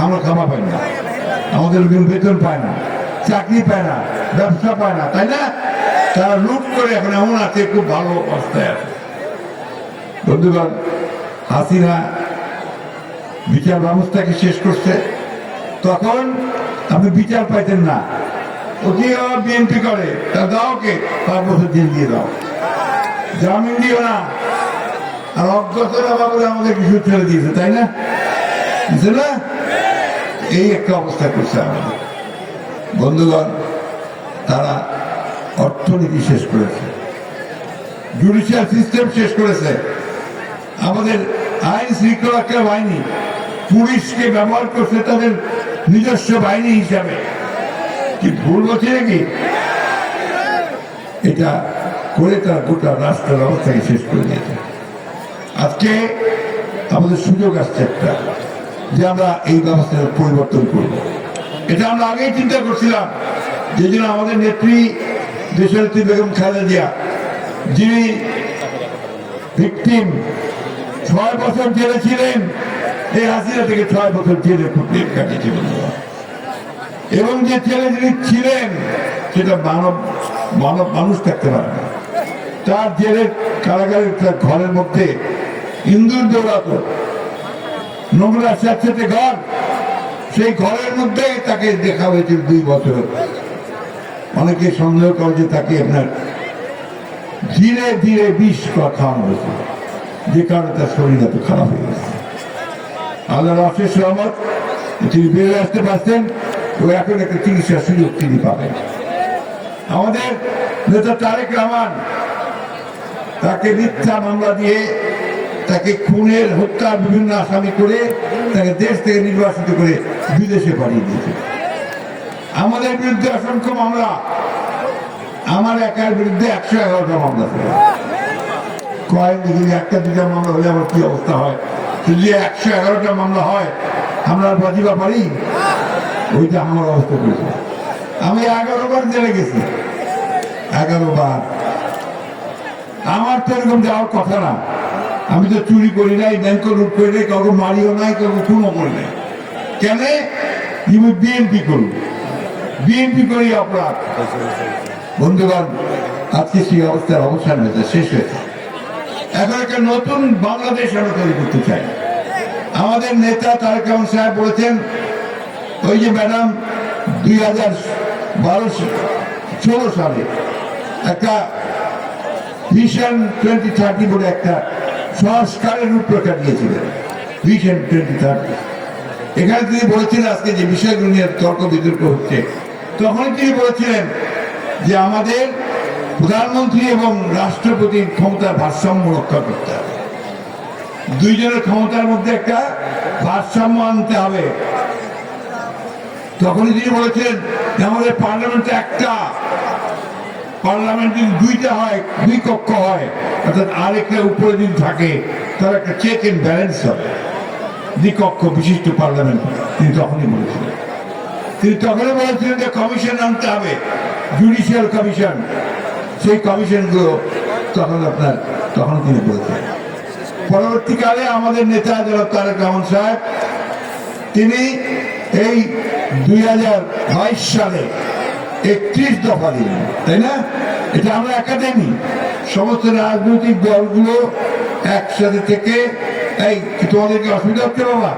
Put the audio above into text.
আমরা খামা পাই না, আমাদের বেতন পায় না, চাকরি পায় না, ব্যবসা পায় না, তাই না? তারা লুট করে এখন এমন আছে, খুব ভালো অবস্থায় আছে। বন্ধুগণ, হাসিনা বিচার ব্যবস্থাকে শেষ করছে, তখন আপনি বিচার পাইতেন না। ওকে বিএনপি করে, তা দাও কে 5 বছর জেল দিয়ে দাও, জামিন দিও না। আর অজ্ঞতরা বাবুরা আমাদের কিছু ছেড়ে দিয়েছে, তাই না? বুঝছে না? এই একটা অবস্থা করছে আমাদের। বন্ধুগণ, তারা অর্থনীতি শেষ করেছে, জুডিশিয়াল সিস্টেম শেষ করেছে, আমাদের আইন শৃঙ্খলা বাহিনী পুলিশকে ব্যবহার করছে তাদের নিজস্ব বাহিনী হিসাবে। কি ভুল বলছে নাকি? এটা করে তারা গোটা রাষ্ট্রের অবস্থাকে শেষ করে দিয়েছে। আজকে আমাদের সুযোগ আসছে একটা, যে আমরা এই ব্যবস্থার পরিবর্তন করব। এটা আমরা আগেই চিন্তা করছিলাম, যে জন্য আমাদের নেত্রী দেশনেত্রী বেগম খালেদা জিয়া, যিনি ভিকটিম 6 বছর জেলে ছিলেন, এই হাসিনা থেকে 6 বছর জেলে কাটিয়েছে। এবং যে ছেলে যিনি ছিলেন, সেটা মানুষ থাকতে পারে না। তার জেলের কারাগারের ঘরের মধ্যে ইন্দুর দৌড়াতো, নোংরা স্যাঁতস্যাঁতে ঘর, সেই ঘরের মধ্যে তাকে দেখা হয়েছিল 2 বছর। অনেকে সন্দেহ করে যে তাকে আপনার ধীরে ধীরে বিষ খাওয়ানো হয়েছিল, যে কারণে তার শরীর এত খারাপ হয়ে গেছে। আল্লাহর অশেষ রহমত, তিনি বেরিয়ে আসতে পারছেন, তো এখন একটা চিকিৎসার সুযোগ তিনি পাবেন। আমাদের নেতা তারেক রহমান, তাকে মিথ্যা মামলা দিয়ে, তাকে খুনের হত্যা বিভিন্ন আসামি করে, তাকে দেশ থেকে নির্বাসিত করে বিদেশে পাঠিয়ে দিয়েছে। আমাদের বিরুদ্ধে অসংখ্য মামলা, আমার একার বিরুদ্ধে 111টা মামলা ছিল। কয়েক দিকে 1টা-2টা মামলা হলে আমার কি অবস্থা হয়, যদি 111টা মামলা হয় আমরা বাজিবা পারি? ওইটা আমার অবস্থা করেছে। আমি 11 বার জেলে গেছি, 11 বার। আমার তো এরকম যাওয়ার কথা না, আমি তো চুরি করি নাই, ব্যাংক লুট করি নাই, কাউকে মারিও নাই, কাউকে খুনও করি নাই। কেন? বিএনপি করুন, বিএনপি করি অপরাধ। বন্ধুগণ, আজকে সেই অবস্থার অবসান হয়েছে, শেষ হয়েছে। এখন একটা নতুন বাংলাদেশ আমরা তৈরি করতে চাই। আমাদের নেতা তারেক রহমান সাহেব বলেছেন, ওই যে ম্যাডাম 2016 সালে একটা ভিশন 2030 বলে একটা সংস্কারের রূপরেখা দিয়েছিলেন, ভিশন 2030। এখানে তিনি বলেছিলেন, আজকে যে বিষয়গুলো নিয়ে তর্ক বিতর্ক হচ্ছে, তখন তিনি বলেছিলেন যে আমাদের প্রধানমন্ত্রী এবং রাষ্ট্রপতির ক্ষমতার ভারসাম্য রক্ষা করতে হবে, দুইজনের ক্ষমতার মধ্যে একটা ভারসাম্য আনতে হবে। তখনই তিনি বলেছেন যে আমাদের পার্লামেন্টে একটা, পার্লামেন্ট যদি 2টা হয়, 2 কক্ষ হয়, অর্থাৎ আরেকটা উপরে যদি থাকে, তার একটা চেক এন্ড ব্যালেন্স হবে, দ্বিকক্ষ বিশিষ্ট পার্লামেন্ট। তিনি তখনই বলেছিলেন, তিনি তখনই বলেছিলেন যে কমিশন আনতে হবে, জুডিশিয়াল কমিশন। সেই কমিশনগুলো তখন তিনি বলেছিলেন। পরবর্তীকালে আমাদের নেতা যারা তারেক রহমান সাহেব, তিনি এই 2022 সালে 31 দফা দিলেন, তাই না? এটা আমরা একাডেমি, সমস্ত রাজনৈতিক দলগুলো একসাথে থেকে, এই তোমাদেরকে অসুবিধা হচ্ছে বাবা,